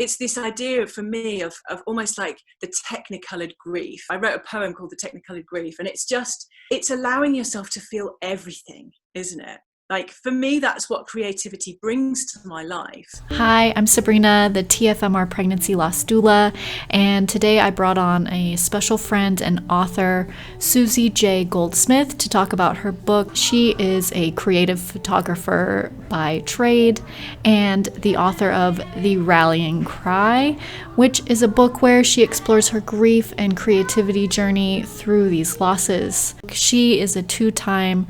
it's this idea for me of almost like the technicolored grief. I wrote a poem called The Technicolored Grief, and it's allowing yourself to feel everything, isn't it? Like, for me, that's what creativity brings to my life. Hi, I'm Sabrina, the TFMR pregnancy loss doula, and today I brought on a special friend and author, Suzie J. Goldsmith, to talk about her book. She is a creative photographer by trade and the author of The Rallying Cry, which is a book where she explores her grief and creativity journey through these losses. She is a two-time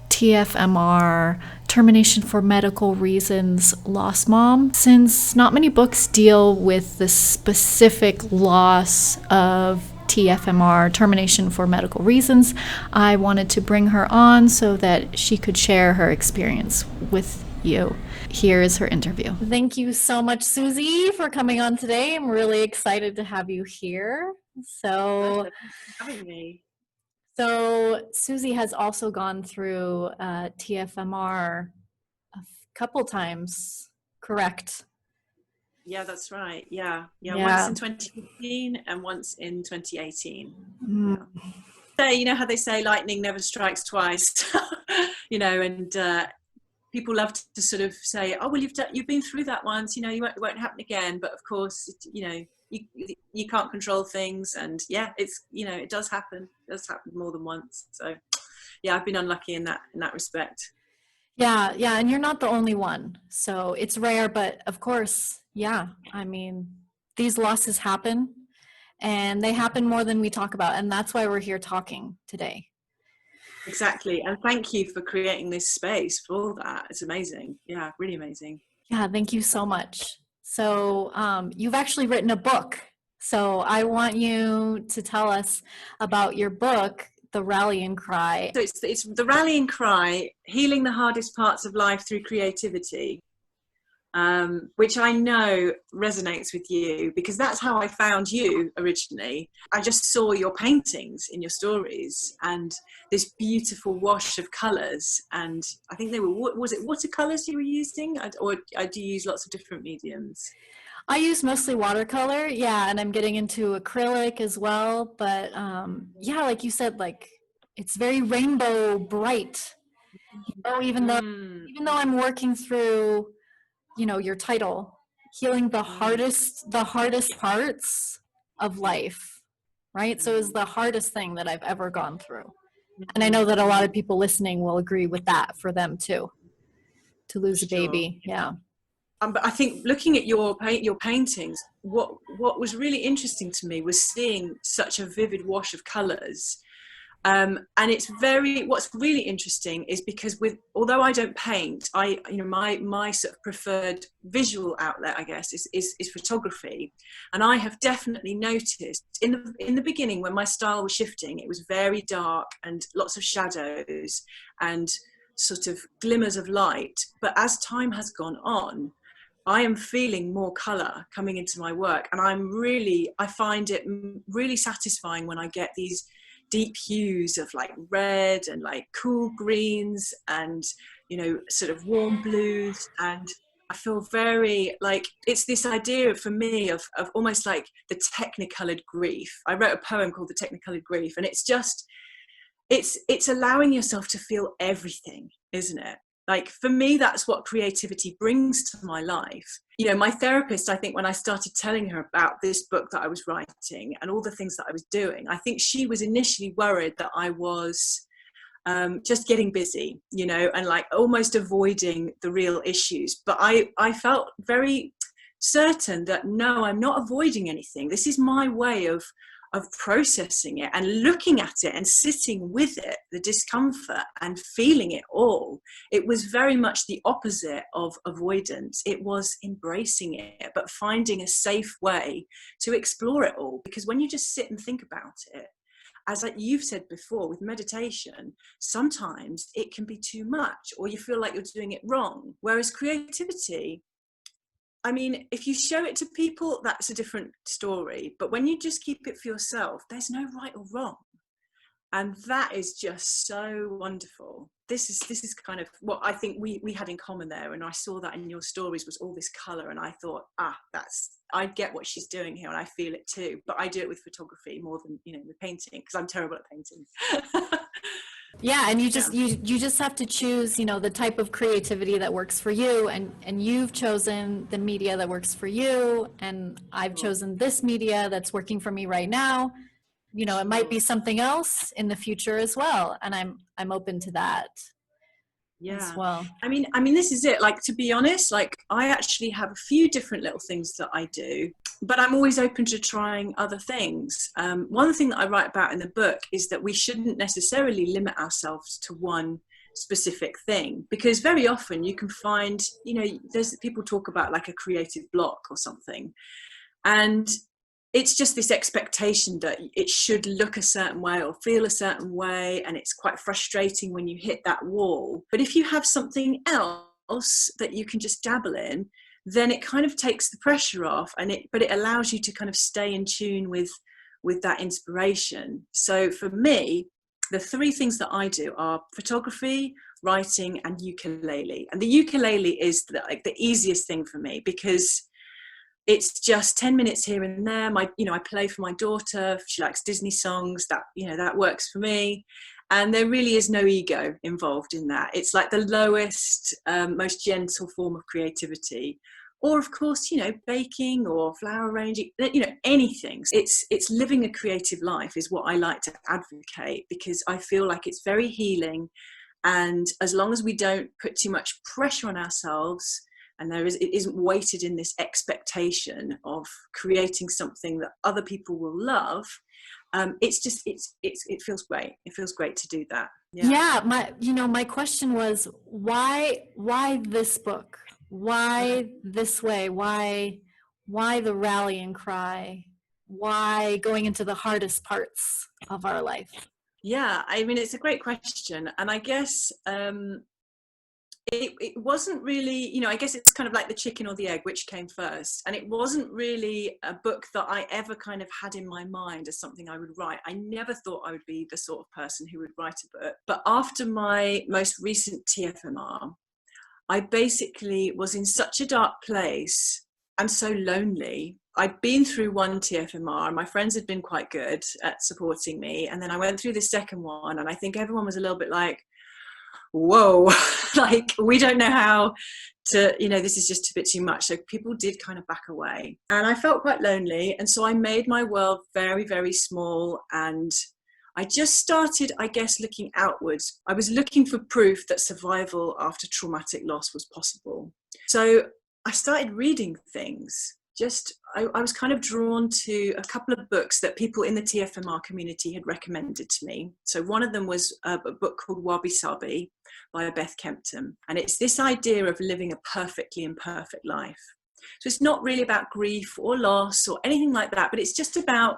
TFMR, termination for medical reasons, loss mom. Since not many books deal with the specific loss of TFMR, termination for medical reasons, I wanted to bring her on so that she could share her experience with you. Here is her interview. Thank you so much, Suzie, for coming on today. I'm really excited to have you here. Thanks for having me. So Suzie has also gone through TFMR a couple times, correct? Yeah, that's right. Yeah. Once in 2015 and once in 2018. Mm. Yeah. You know how they say lightning never strikes twice, and people love to sort of say, oh, well, you've been through that once, it won't happen again. But of course, you can't control things, and it does happen. It does happen more than once. So yeah, I've been unlucky in that respect. Yeah, and you're not the only one. So it's rare, but of course, yeah. I mean, these losses happen, and they happen more than we talk about, and that's why we're here talking today. Exactly, and thank you for creating this space for all that. It's amazing. Yeah, really amazing. Yeah, thank you so much. So you've actually written a book. So I want you to tell us about your book, The Rallying Cry. So it's The Rallying Cry, Healing the Hardest Parts of Life Through Creativity, which I know resonates with you, because that's how I found you originally. I just saw your paintings in your stories and this beautiful wash of colours, and I think they were, was it watercolours you were using, or do you use lots of different mediums? I use mostly watercolor, yeah, and I'm getting into acrylic as well, but yeah, like you said, like it's very rainbow bright. Even though I'm working through, your title, healing the hardest parts of life, right? So it's the hardest thing that I've ever gone through. And I know that a lot of people listening will agree with that for them too, to lose a baby. Yeah. But I think looking at your paintings, what was really interesting to me was seeing such a vivid wash of colours. And what's really interesting is because although I don't paint, my sort of preferred visual outlet, I guess, is photography. And I have definitely noticed in the beginning, when my style was shifting, it was very dark and lots of shadows and sort of glimmers of light. But as time has gone on, I am feeling more colour coming into my work, and I find it really satisfying when I get these deep hues of like red and like cool greens and sort of warm blues, and I feel very like it's this idea for me of almost like the technicolored grief. I wrote a poem called The Technicolored Grief, and it's allowing yourself to feel everything, isn't it? Like, for me, that's what creativity brings to my life. My therapist, I think when I started telling her about this book that I was writing and all the things that I was doing, I think she was initially worried that I was just getting busy, and like almost avoiding the real issues. But I felt very certain that no, I'm not avoiding anything. This is my way of processing it and looking at it and sitting with it, the discomfort, and feeling it all. It was very much the opposite of avoidance. It was embracing it, but finding a safe way to explore it all. Because when you just sit and think about it, as like you've said before, with meditation, sometimes it can be too much, or you feel like you're doing it wrong. Whereas creativity, I mean, if you show it to people, that's a different story. But when you just keep it for yourself, there's no right or wrong. And that is just so wonderful. This is kind of what I think we had in common there. And I saw that in your stories was all this colour. And I thought, I get what she's doing here and I feel it too, but I do it with photography more than, with painting, because I'm terrible at painting. Yeah, and you just have to choose, the type of creativity that works for you, and you've chosen the media that works for you, and I've chosen this media that's working for me right now. It might be something else in the future as well, and I'm open to that as well. I mean, this is it. Like, to be honest, like, I actually have a few different little things that I do, but I'm always open to trying other things. One thing that I write about in the book is that we shouldn't necessarily limit ourselves to one specific thing, because very often you can find, there's people talk about like a creative block or something, and it's just this expectation that it should look a certain way or feel a certain way, and it's quite frustrating when you hit that wall. But if you have something else that you can just dabble in, then it kind of takes the pressure off, but it allows you to kind of stay in tune with that inspiration. So for me, the three things that I do are photography, writing, and ukulele. And the ukulele is the easiest thing for me, because it's just 10 minutes here and there. I play for my daughter. She likes Disney songs. That works for me. And there really is no ego involved in that. It's like the lowest, most gentle form of creativity. Or of course, baking or flower arranging, anything. It's living a creative life is what I like to advocate, because I feel like it's very healing. And as long as we don't put too much pressure on ourselves, and it isn't weighted in this expectation of creating something that other people will love, it feels great. It feels great to do that. Yeah, my question was, why this book? Why this way? Why the rallying cry? Why going into the hardest parts of our life? Yeah, I mean, it's a great question. And I guess it wasn't really, I guess it's kind of like the chicken or the egg, which came first. And it wasn't really a book that I ever kind of had in my mind as something I would write. I never thought I would be the sort of person who would write a book. But after my most recent TFMR, I basically was in such a dark place and so lonely. I'd been through one TFMR, and my friends had been quite good at supporting me. And then I went through the second one, and I think everyone was a little bit like, whoa, like, we don't know how to, this is just a bit too much. So people did kind of back away, and I felt quite lonely. And so I made my world very, very small, and I just started, I guess, looking outwards. I was looking for proof that survival after traumatic loss was possible. So I started reading things. I was kind of drawn to a couple of books that people in the TFMR community had recommended to me. So one of them was a book called Wabi Sabi by Beth Kempton. And it's this idea of living a perfectly imperfect life. So it's not really about grief or loss or anything like that, but it's just about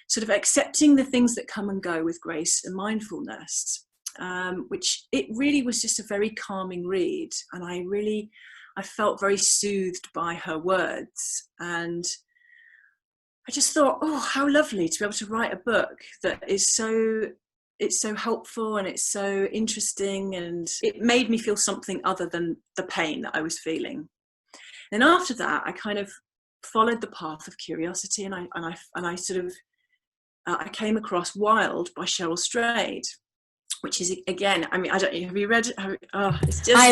sort of accepting the things that come and go with grace and mindfulness, which it really was just a very calming read. And I felt very soothed by her words. And I just thought, oh, how lovely to be able to write a book that is it's so helpful and it's so interesting, and it made me feel something other than the pain that I was feeling. And after that, I kind of followed the path of curiosity, and I came across Wild by Cheryl Strayed, which is, again, I mean, I don't know, have you read it?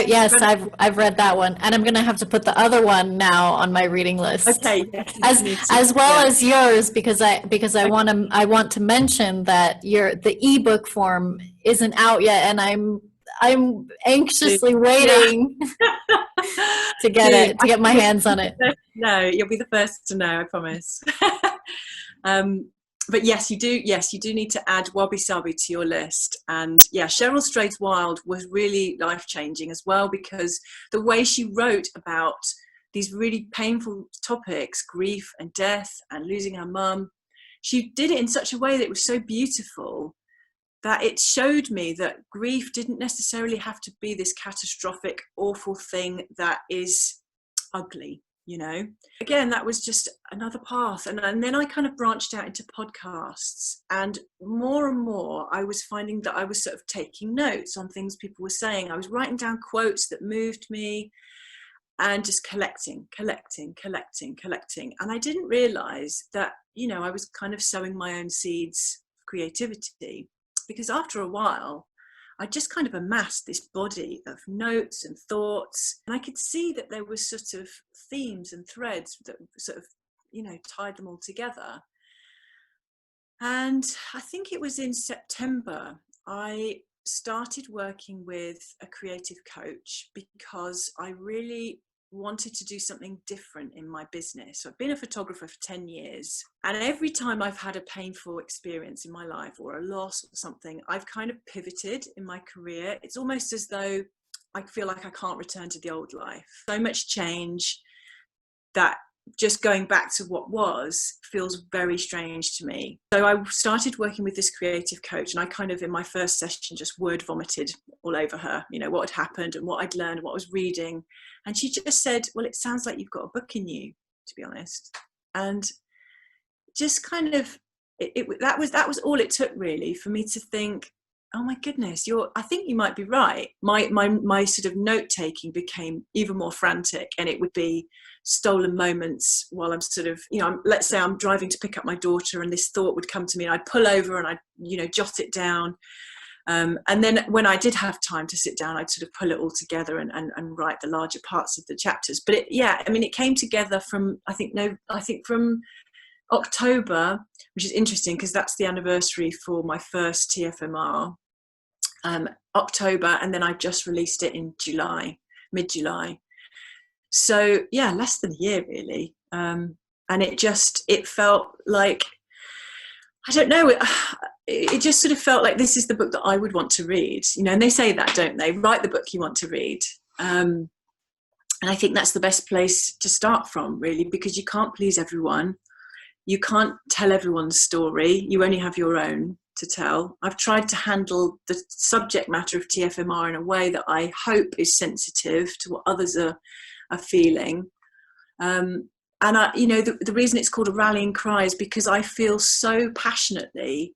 Yes, I've read that one, and I'm gonna have to put the other one now on my reading list. Okay, as well as yours, because I want to mention that the ebook form isn't out yet, and I'm anxiously waiting to get my hands on it. No, you'll be the first to know, I promise. But yes, you do need to add Wabi Sabi to your list. And yeah, Cheryl Strayed's Wild was really life-changing as well, because the way she wrote about these really painful topics, grief and death and losing her mum, she did it in such a way that it was so beautiful that it showed me that grief didn't necessarily have to be this catastrophic, awful thing that is ugly. Again, that was just another path. And then I kind of branched out into podcasts, and more I was finding that I was sort of taking notes on things people were saying. I was writing down quotes that moved me. and just collecting. And I didn't realize that, I was kind of sowing my own seeds of creativity, because after a while, I just kind of amassed this body of notes and thoughts. And I could see that there were sort of themes and threads that sort of, tied them all together. And I think it was in September, I started working with a creative coach because I really wanted to do something different in my business. So I've been a photographer for 10 years, and every time I've had a painful experience in my life or a loss or something, I've kind of pivoted in my career. It's almost as though I feel like I can't return to the old life. So much change that just going back to what was feels very strange to me. So I started working with this creative coach, and I kind of, in my first session, just word vomited all over her, what had happened and what I'd learned and what I was reading. And she just said, well, it sounds like you've got a book in you, to be honest. And just kind of, that was all it took, really, for me to think, oh my goodness, I think you might be right. My sort of note-taking became even more frantic, and it would be stolen moments while I'm sort of, let's say I'm driving to pick up my daughter, and this thought would come to me, and I'd pull over and I'd, jot it down. And then when I did have time to sit down, I'd sort of pull it all together and write the larger parts of the chapters. But it came together from, from October, which is interesting because that's the anniversary for my first TFMR, October, and then I just released it in mid-July. So yeah, less than a year, really. And it felt like, I don't know, it just sort of felt like this is the book that I would want to read, and they say that, don't they? Write the book you want to read. And I think that's the best place to start from, really, because you can't please everyone. You can't tell everyone's story. You only have your own to tell. I've tried to handle the subject matter of TFMR in a way that I hope is sensitive to what others are feeling. And the reason it's called a rallying cry is because I feel so passionately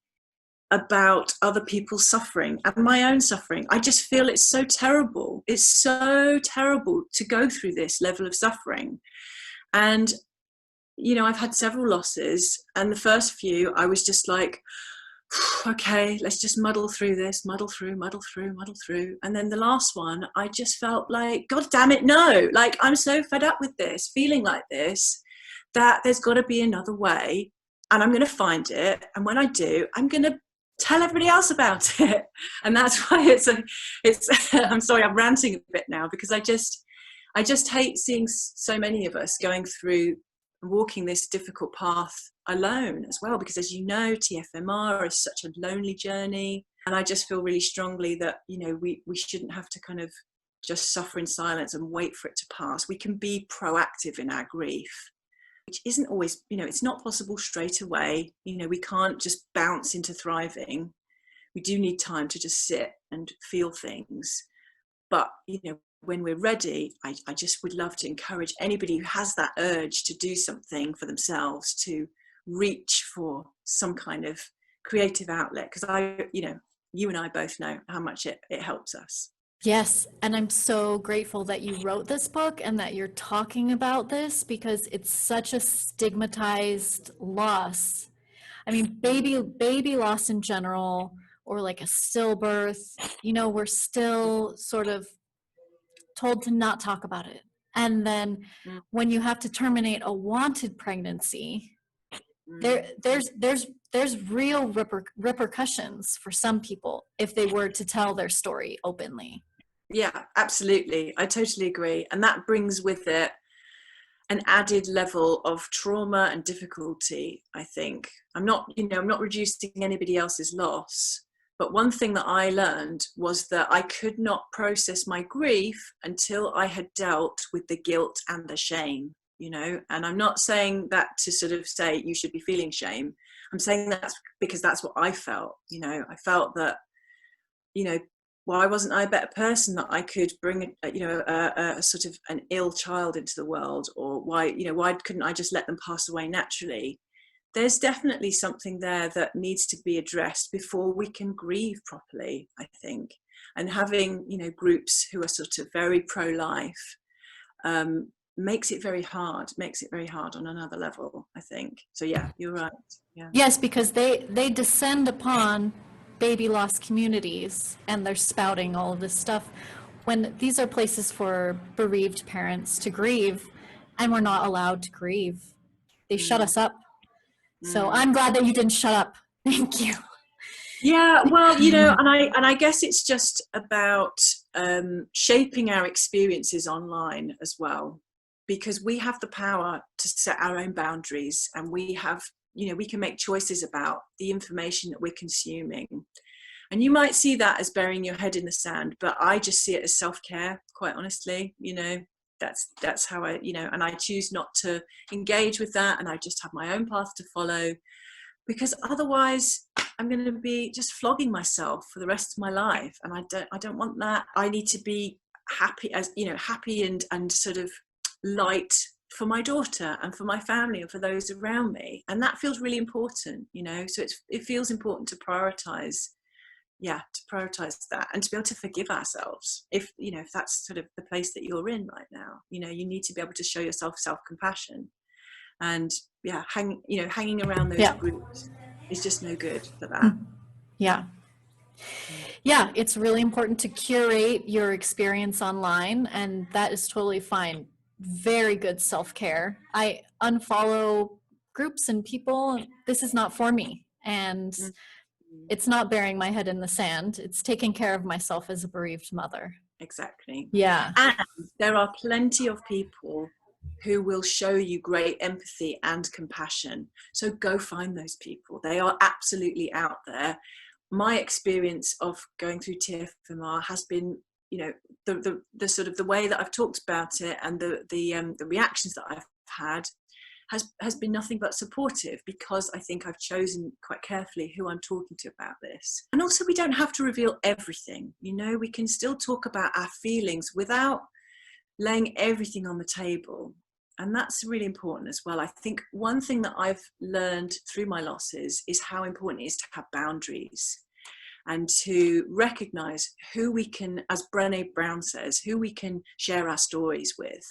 about other people's suffering and my own suffering. I just feel it's so terrible. It's so terrible to go through this level of suffering. And, I've had several losses, and the first few I was just like, okay, let's just muddle through this, muddle through. And then the last one, I just felt like, God damn it, no. Like, I'm so fed up with this, feeling like this, that there's got to be another way, and I'm going to find it. And when I do, I'm going to tell everybody else about it. And that's why it's I'm sorry, I'm ranting a bit now, because I just hate seeing so many of us going through, walking this difficult path alone as well, because as you know, TFMR is such a lonely journey, and I just feel really strongly that we shouldn't have to kind of just suffer in silence and wait for it to pass. We can be proactive in our grief, which isn't always, it's not possible straight away. We can't just bounce into thriving. We do need time to just sit and feel things. But when we're ready, I just would love to encourage anybody who has that urge to do something for themselves to reach for some kind of creative outlet, because you and I both know how much it helps us. Yes, and I'm so grateful that you wrote this book and that you're talking about this, because it's such a stigmatized loss. I mean, baby loss in general, or like a stillbirth, we're still sort of told to not talk about it. And then when you have to terminate a wanted pregnancy, there's real repercussions for some people if they were to tell their story openly. Yeah, absolutely. I totally agree. And that brings with it an added level of trauma and difficulty, I think. I'm not reducing anybody else's loss, but one thing that I learned was that I could not process my grief until I had dealt with the guilt and the shame, and I'm not saying that to sort of say you should be feeling shame. I'm saying that because that's what I felt. I felt that, why wasn't I a better person, that I could bring a sort of an ill child into the world? Or why couldn't I just let them pass away naturally? There's definitely something there that needs to be addressed before we can grieve properly, I think. And having, groups who are sort of very pro-life, makes it very hard on another level, I think. So yeah, you're right. Yeah. Yes, because they descend upon baby loss communities and they're spouting all of this stuff when these are places for bereaved parents to grieve, and we're not allowed to grieve. They shut us up. So I'm glad that you didn't shut up. Thank you. Yeah, well, and I guess it's just about shaping our experiences online as well, because we have the power to set our own boundaries, and we have, we can make choices about the information that we're consuming. And you might see that as burying your head in the sand, but I just see it as self-care, quite honestly. That's how I, and I choose not to engage with that, and I just have my own path to follow, because otherwise I'm going to be just flogging myself for the rest of my life, and I don't want that. I need to be happy, happy and sort of light for my daughter and for my family and for those around me, and that feels really important. So it feels important to prioritize that, and to be able to forgive ourselves if that's sort of the place that you're in right now. You need to be able to show yourself self-compassion, and hanging around those groups is just no good for that. Yeah, it's really important to curate your experience online, and that is totally fine. Very good self-care. I unfollow groups and people. This is not for me, and it's not burying my head in the sand. It's taking care of myself as a bereaved mother. Exactly. Yeah. And there are plenty of people who will show you great empathy and compassion. So go find those people. They are absolutely out there. My experience of going through TFMR has been, the sort of the way that I've talked about it, and the reactions that I've had has been nothing but supportive, because I think I've chosen quite carefully who I'm talking to about this. And also, we don't have to reveal everything. We can still talk about our feelings without laying everything on the table. And that's really important as well. I think one thing that I've learned through my losses is how important it is to have boundaries, and to recognize who we can, as Brené Brown says, who we can share our stories with.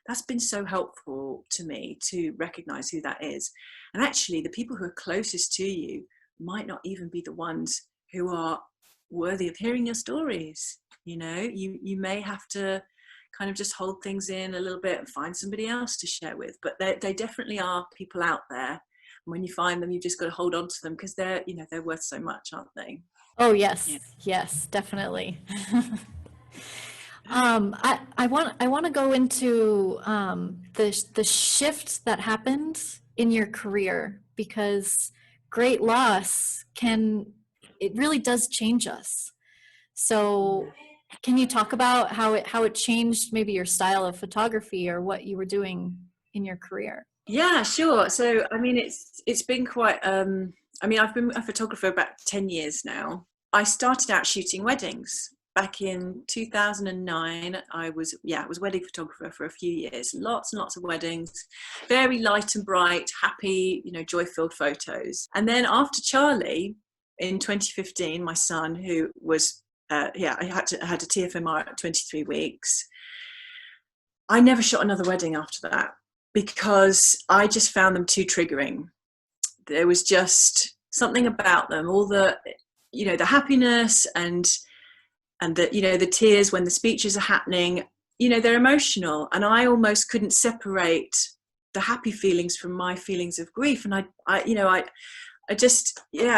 That's been so helpful to me, to recognize who that is. And actually, the people who are closest to you might not even be the ones who are worthy of hearing your stories. You may have to kind of just hold things in a little bit and find somebody else to share with. But they definitely are people out there. And when you find them, you've just got to hold on to them, because they're worth so much, aren't they? Oh, yes. Yeah. Yes, definitely. I want to go into the shift that happened in your career, because great loss it really does change us. So can you talk about how it changed maybe your style of photography, or what you were doing in your career? Yeah, sure. So I mean, it's been quite I've been a photographer about 10 years now. I started out shooting weddings back in 2009. I was wedding photographer for a few years. Lots and lots of weddings, very light and bright, happy, joy-filled photos. And then after Charlie in 2015, my son, who was I had a TFMR at 23 weeks. I never shot another wedding after that, because I just found them too triggering. There was just something about them, all the happiness and the the tears when the speeches are happening. They're emotional, and I almost couldn't separate the happy feelings from my feelings of grief. And it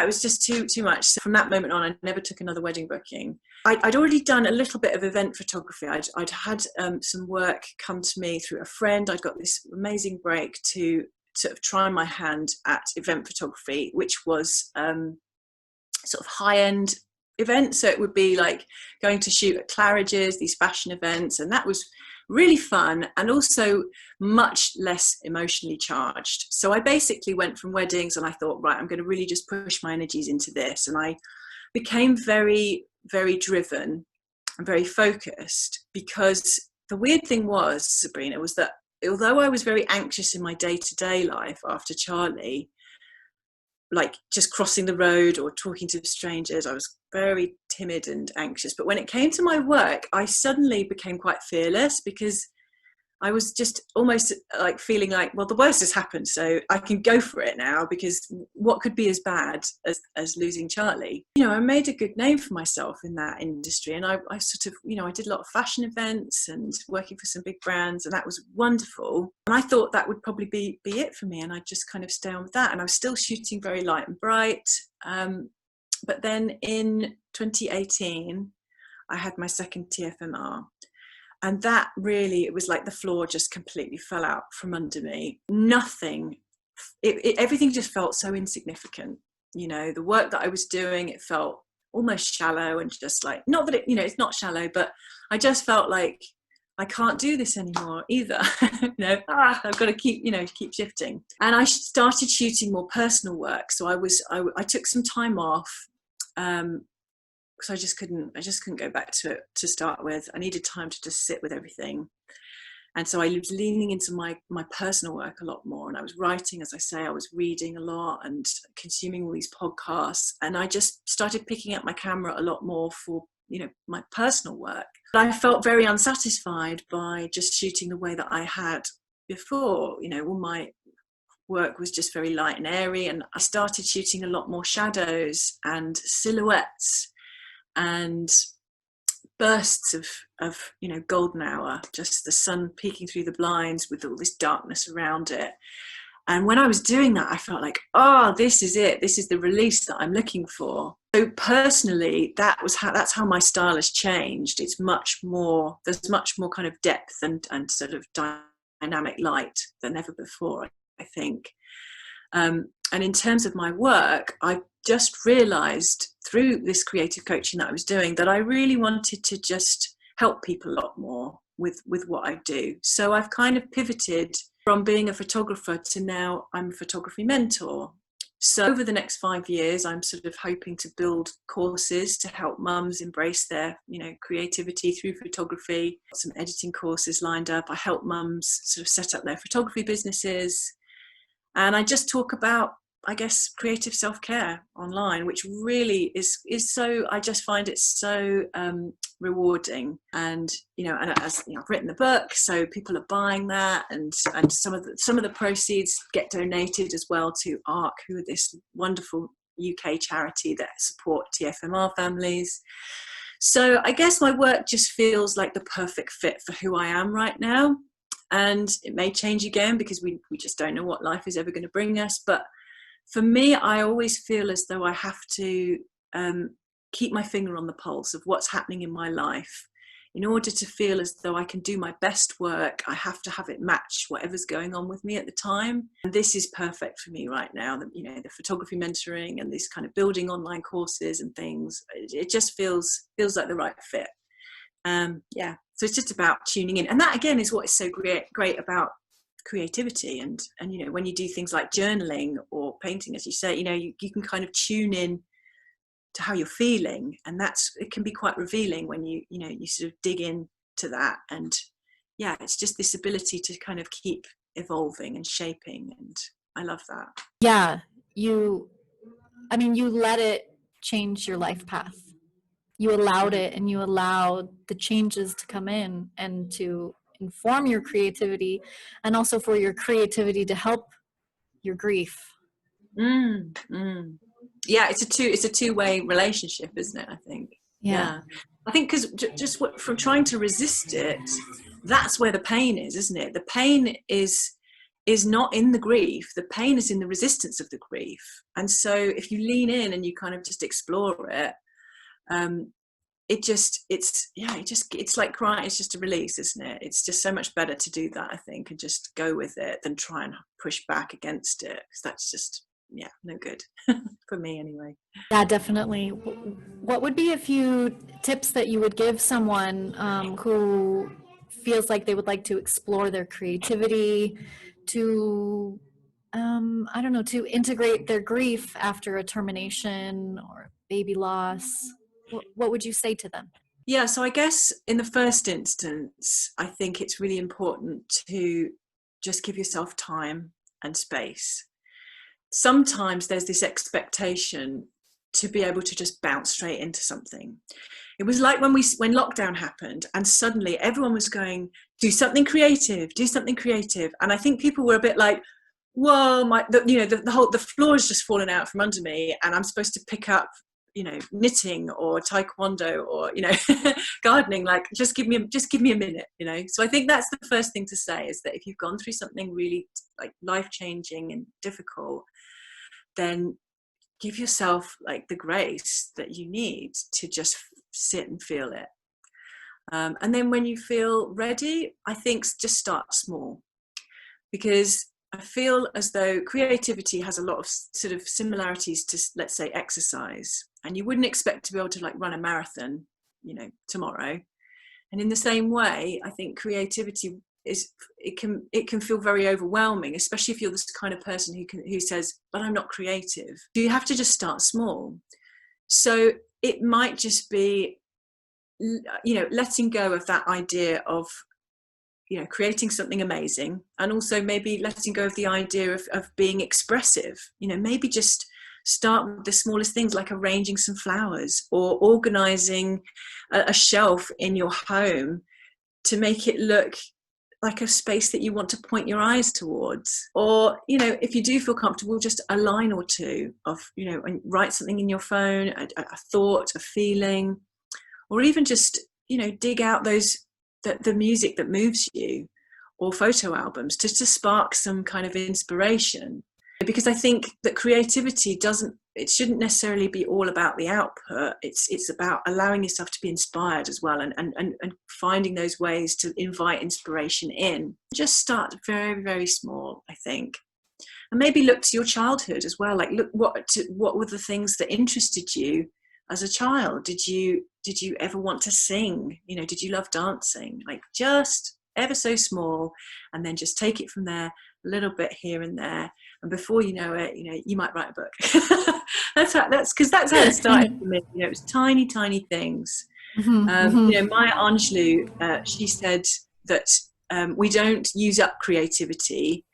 was just too much. So from that moment on, I never took another wedding booking. I'd already done a little bit of event photography. I'd had some work come to me through a friend. I'd got this amazing break to sort of try my hand at event photography, which was sort of high-end events. So it would be like going to shoot at Claridge's, these fashion events, and that was really fun, and also much less emotionally charged. So I basically went from weddings, and I thought, right, I'm going to really just push my energies into this. And I became very, very driven and very focused, because the weird thing was, Sabrina, was that although I was very anxious in my day-to-day life after Charlie, like just crossing the road or talking to strangers, I was very timid and anxious. But when it came to my work, I suddenly became quite fearless, because I was just almost like feeling like, well, the worst has happened, so I can go for it now, because what could be as bad as losing Charlie? You know, I made a good name for myself in that industry, and I sort of, you know, I did a lot of fashion events and working for some big brands, and that was wonderful. And I thought that would probably be it for me, and I'd just kind of stay on with that. And I was still shooting very light and bright. But then in 2018, I had my second TFMR. And that really, it was like the floor just completely fell out from under me. Nothing, everything just felt so insignificant. You know, the work that I was doing, it felt almost shallow, and just like, not that it, you know, it's not shallow, but I just felt like I can't do this anymore either. You know, I've got to keep shifting. And I started shooting more personal work. So I took some time off, because I just couldn't go back to it to start with. I needed time to just sit with everything. And so I was leaning into my personal work a lot more. And I was writing, as I say, I was reading a lot and consuming all these podcasts. And I just started picking up my camera a lot more for, you know, my personal work. But I felt very unsatisfied by just shooting the way that I had before. You know, all my work was just very light and airy. And I started shooting a lot more shadows and silhouettes and bursts of you know, golden hour, just the sun peeking through the blinds with all this darkness around it. And when I was doing that, I felt like, oh, this is it, this is the release that I'm looking for. So personally, that's how my style has changed. It's there's much more kind of depth and sort of dynamic light than ever before, I think. And in terms of my work, I just realized through this creative coaching that I was doing that I really wanted to just help people a lot more with what I do. So I've kind of pivoted from being a photographer to now I'm a photography mentor. So over the next 5 years, I'm sort of hoping to build courses to help mums embrace their, you know, creativity through photography. Got some editing courses lined up. I help mums sort of set up their photography businesses. And I just talk about, I guess, creative self-care online, which really is so, I just find it so rewarding. And, you know, and as you know, I've written the book, so people are buying that, and some of the proceeds get donated as well to ARC, who are this wonderful UK charity that support TFMR families. So I guess my work just feels like the perfect fit for who I am right now. And it may change again, because we just don't know what life is ever going to bring us. But for me, I always feel as though I have to keep my finger on the pulse of what's happening in my life. In order to feel as though I can do my best work, I have to have it match whatever's going on with me at the time. And this is perfect for me right now. You know, the photography mentoring and this kind of building online courses and things, it just feels like the right fit. Yeah, so it's just about tuning in, and that again is what is so great about creativity. And you know, when you do things like journaling or painting, as you say, you know, you can kind of tune in to how you're feeling, and it can be quite revealing when you sort of dig in to that. And yeah, it's just this ability to kind of keep evolving and shaping, and I love that. Yeah, you let it change your life path. You allowed it, and you allowed the changes to come in and to inform your creativity, and also for your creativity to help your grief. Yeah, it's a two-way relationship, isn't it? I think. Yeah. I think because just from trying to resist it, that's where the pain is, isn't it? The pain is not in the grief. The pain is in the resistance of the grief. And so if you lean in and you kind of just explore it, it's like crying. It's just a release, isn't it? It's just so much better to do that, I think, and just go with it than try and push back against it, because that's just no good for me anyway. Yeah, definitely. What would be a few tips that you would give someone who feels like they would like to explore their creativity, to I don't know, to integrate their grief after a termination or baby loss? What would you say to them? Yeah, so I guess in the first instance, I think it's really important to just give yourself time and space. Sometimes there's this expectation to be able to just bounce straight into something. It was like when lockdown happened and suddenly everyone was going, do something creative. And I think people were a bit like, whoa, the floor has just fallen out from under me and I'm supposed to pick up, knitting or taekwondo or, gardening, like just give me a minute, So I think that's the first thing to say, is that if you've gone through something really like life-changing and difficult, then give yourself like the grace that you need to just sit and feel it. And then when you feel ready, I think just start small, because I feel as though creativity has a lot of sort of similarities to, let's say, exercise, and you wouldn't expect to be able to like run a marathon, tomorrow. And in the same way, I think creativity it can feel very overwhelming, especially if you're this kind of person who says, but I'm not creative. You have to just start small. So it might just be, letting go of that idea of, creating something amazing, and also maybe letting go of the idea of being expressive. Maybe just start with the smallest things, like arranging some flowers or organizing a shelf in your home to make it look like a space that you want to point your eyes towards. Or, if you do feel comfortable, just a line or two of, and write something in your phone, a thought, a feeling, or even just, dig out the music that moves you, or photo albums, just to spark some kind of inspiration. Because I think that creativity shouldn't necessarily be all about the output. It's about allowing yourself to be inspired as well, and finding those ways to invite inspiration in. Just start very, very small, I think. And maybe look to your childhood as well. Like, look, what were the things that interested you as a child? Did you ever want to sing? Did you love dancing? Like, just ever so small, and then just take it from there, a little bit here and there, and before you know it, you might write a book. that's how it started for me. It was tiny things. Maya Angelou, she said that we don't use up creativity.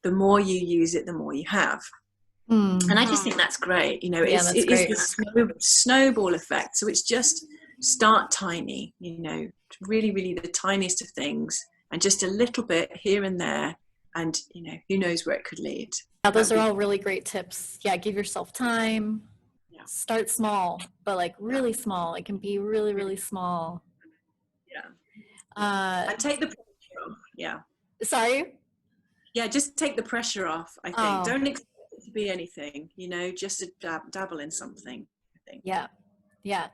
The more you use it, the more you have. And I just think that's great. It is the snowball effect. So it's just start tiny, really, really the tiniest of things, and just a little bit here and there, and who knows where it could lead. Yeah, those are all really great tips. Yeah, give yourself time. Yeah. Start small, but like really small. It can be really, really small. Yeah. And take the pressure off. Yeah. Sorry? Yeah, just take the pressure off, I think. Don't expect it to be anything, just to dabble in something, I think. Yeah.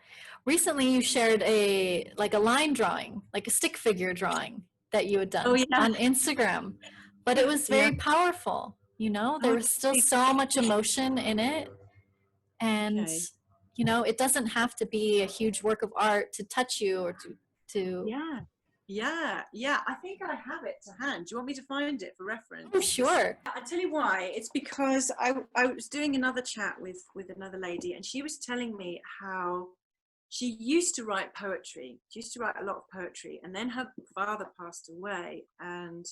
Recently you shared a line drawing, like a stick figure drawing that you had done on Instagram. But it was very powerful, there was still so much emotion in it. And, it doesn't have to be a huge work of art to touch you or to... Yeah. I think I have it to hand. Do you want me to find it for reference? Oh, sure. I'll tell you why. It's because I was doing another chat with another lady, and she was telling me how she used to write poetry. She used to write a lot of poetry, and then her father passed away, and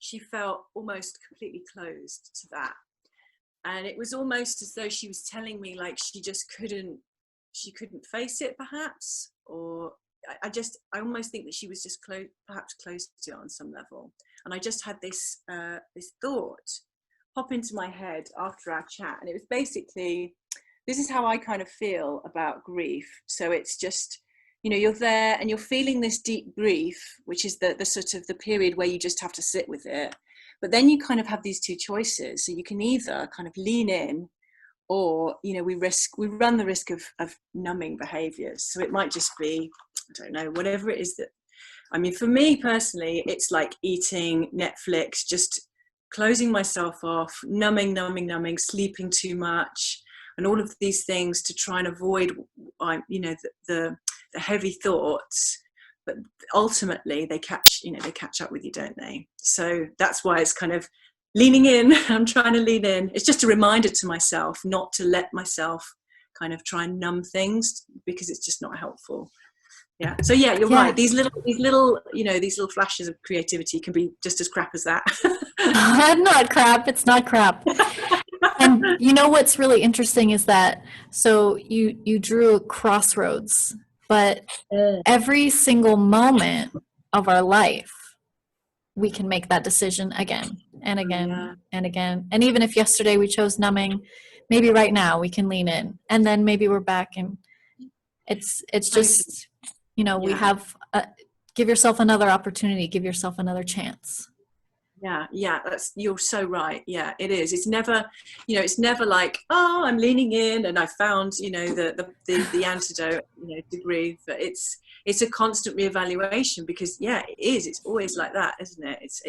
she felt almost completely closed to that. And it was almost as though she was telling me like she couldn't face it, perhaps, or I almost think that she was just perhaps close to it on some level. And I just had this thought pop into my head after our chat, and it was basically, this is how I kind of feel about grief. So it's just, you're there and you're feeling this deep grief, which is the sort of the period where you just have to sit with it. But then you kind of have these two choices. So you can either kind of lean in, or, we run the risk of numbing behaviors. So it might just be, I don't know, whatever it is that, for me personally, it's like eating, Netflix, just closing myself off, numbing, sleeping too much, and all of these things to try and avoid, the heavy thoughts. But ultimately they catch up with you, don't they? So that's why it's kind of leaning in. I'm trying to lean in. It's just a reminder to myself not to let myself kind of try and numb things, because it's just not helpful. Yeah. So yeah, you're right. These little flashes of creativity can be just as crap as that. Not crap. It's not crap. You know what's really interesting is that, so you drew a crossroads, but every single moment of our life, we can make that decision again and again and again. And even if yesterday we chose numbing, maybe right now we can lean in, and then maybe we're back, and it's just, you know, we have give yourself another opportunity, give yourself another chance. Yeah, you're so right. Yeah, it is. It's never, you know, it's never like, oh, I'm leaning in and I found, you know, the antidote, you know, degree. But it's a constant reevaluation, because it is. It's always like that, isn't it? It's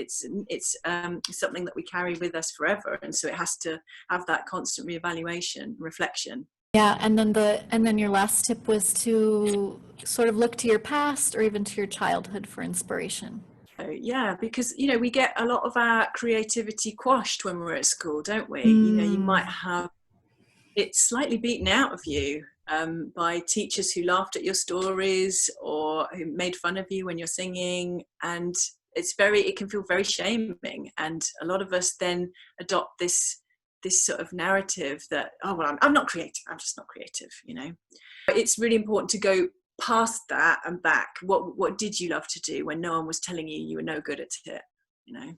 something that we carry with us forever, and so it has to have that constant reevaluation, reflection. Yeah, and then your last tip was to sort of look to your past or even to your childhood for inspiration. Yeah, because, you know, we get a lot of our creativity quashed when we're at school, don't we? You know, you might have it slightly beaten out of you by teachers who laughed at your stories or who made fun of you when you're singing, and it can feel very shaming. And a lot of us then adopt this sort of narrative that, oh, well, I'm not creative, I'm just not creative, you know. But it's really important to go past that and back. What did you love to do when no one was telling you were no good at it, you know?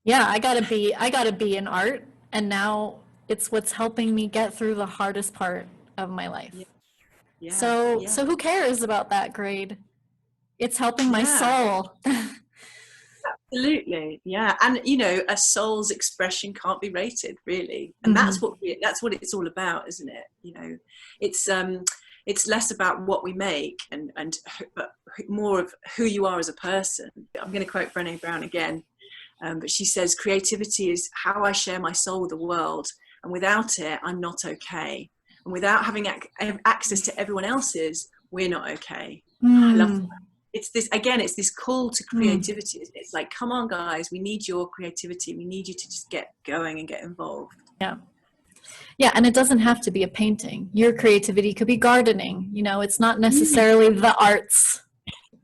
Yeah, I gotta be in art, and now it's what's helping me get through the hardest part of my life. So who cares about that grade? It's helping my soul. Absolutely, yeah. And you know, a soul's expression can't be rated, really, and that's what it's all about, isn't it? You know, it's less about what we make but more of who you are as a person. I'm going to quote Brené Brown again, but she says, creativity is how I share my soul with the world, and without it I'm not okay, and without having access to everyone else's, we're not okay. I love that. It's this call to creativity. It's like, come on guys, we need your creativity, we need you to just get going and get involved. Yeah, and it doesn't have to be a painting. Your creativity could be gardening, you know, it's not necessarily the arts.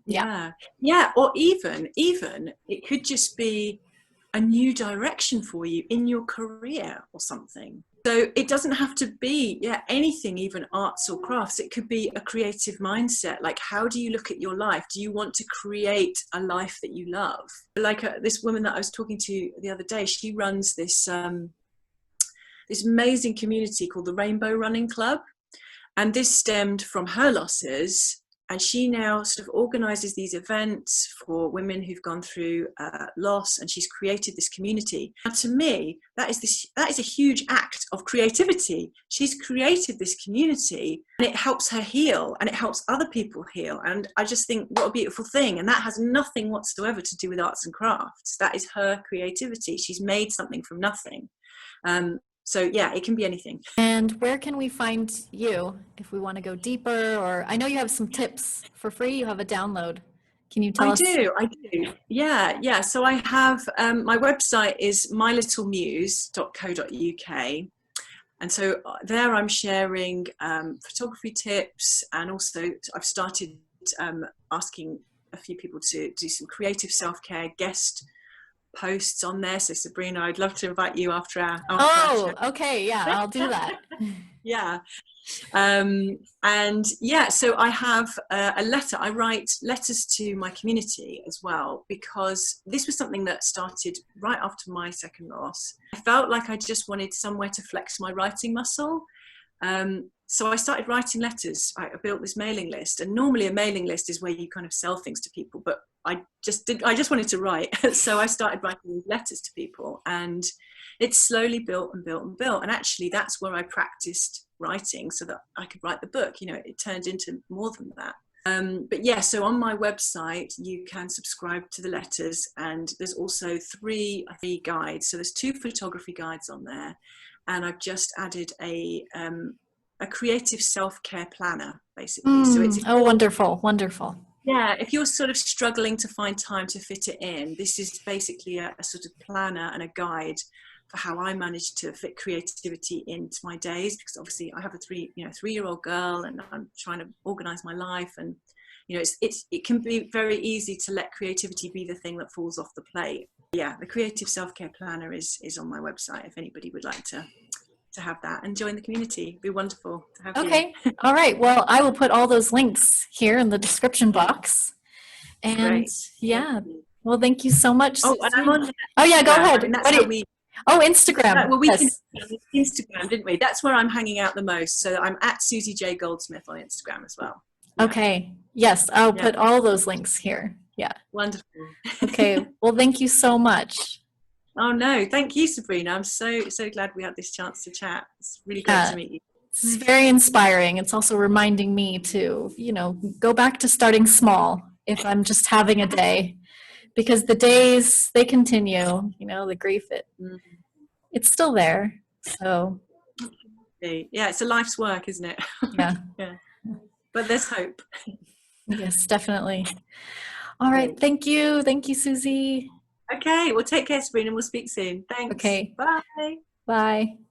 Yeah, or even it could just be a new direction for you in your career or something. So it doesn't have to be anything, even arts or crafts. It could be a creative mindset. Like, how do you look at your life? Do you want to create a life that you love? Like this woman that I was talking to the other day, she runs this this amazing community called the Rainbow Running Club, and this stemmed from her losses. And she now sort of organizes these events for women who've gone through loss, and she's created this community. And to me, that is a huge act of creativity. She's created this community, and it helps her heal, and it helps other people heal. And I just think, what a beautiful thing. And that has nothing whatsoever to do with arts and crafts. That is her creativity. She's made something from nothing. So yeah, it can be anything. And where can we find you if we want to go deeper? Or I know you have some tips for free. You have a download. Can you tell us? I do. Yeah. So I have, my website is mylittlemuse.co.uk. And so there I'm sharing photography tips, and also I've started asking a few people to do some creative self-care guest posts on there. So Sabrina, I'd love to invite you after our show. Okay, yeah, I'll do that. Yeah. So I have a letter. I write letters to my community as well, because this was something that started right after my second loss. I felt like I just wanted somewhere to flex my writing muscle. So I started writing letters. I built this mailing list, and normally a mailing list is where you kind of sell things to people, but I just wanted to write. So I started writing these letters to people, and it slowly built and built and built. And actually that's where I practiced writing so that I could write the book. You know, it turned into more than that. But yeah, so on my website, you can subscribe to the letters, and there's also three guides. So there's 2 photography guides on there, and I've just added a creative self-care planner, basically. So it's wonderful. Yeah, if you're sort of struggling to find time to fit it in, this is basically a sort of planner and a guide for how I manage to fit creativity into my days, because obviously I have a 3-year-old girl, and I'm trying to organize my life, and you know, it can be very easy to let creativity be the thing that falls off the plate. yeah, the Creative Self-Care Planner is on my website if anybody would like to have that and join the community. It'd be wonderful to have you. Okay. All right. Well, I will put all those links here in the description box. And Great. yeah, well, thank you so much. Oh, and I'm on Oh yeah, go ahead. and that's how we. Oh, Instagram. Well, we yes. can Instagram, didn't we? That's where I'm hanging out the most. So I'm at Suzie J Goldsmith on Instagram as well. Yeah. Okay. Yes, I'll put all those links here. Yeah. Wonderful. Okay. Well, thank you so much. Oh no, thank you, Sabrina. I'm so glad we had this chance to chat. It's really great to meet you. This is very inspiring. It's also reminding me to, go back to starting small if I'm just having a day, because the days, they continue, the grief, it's still there. So yeah, it's a life's work, isn't it? Yeah. Yeah. But there's hope. Yes, definitely. All right. Thank you. Thank you, Suzie. Okay, well, take care, Sabrina, and we'll speak soon. Thanks. Okay. Bye. Bye.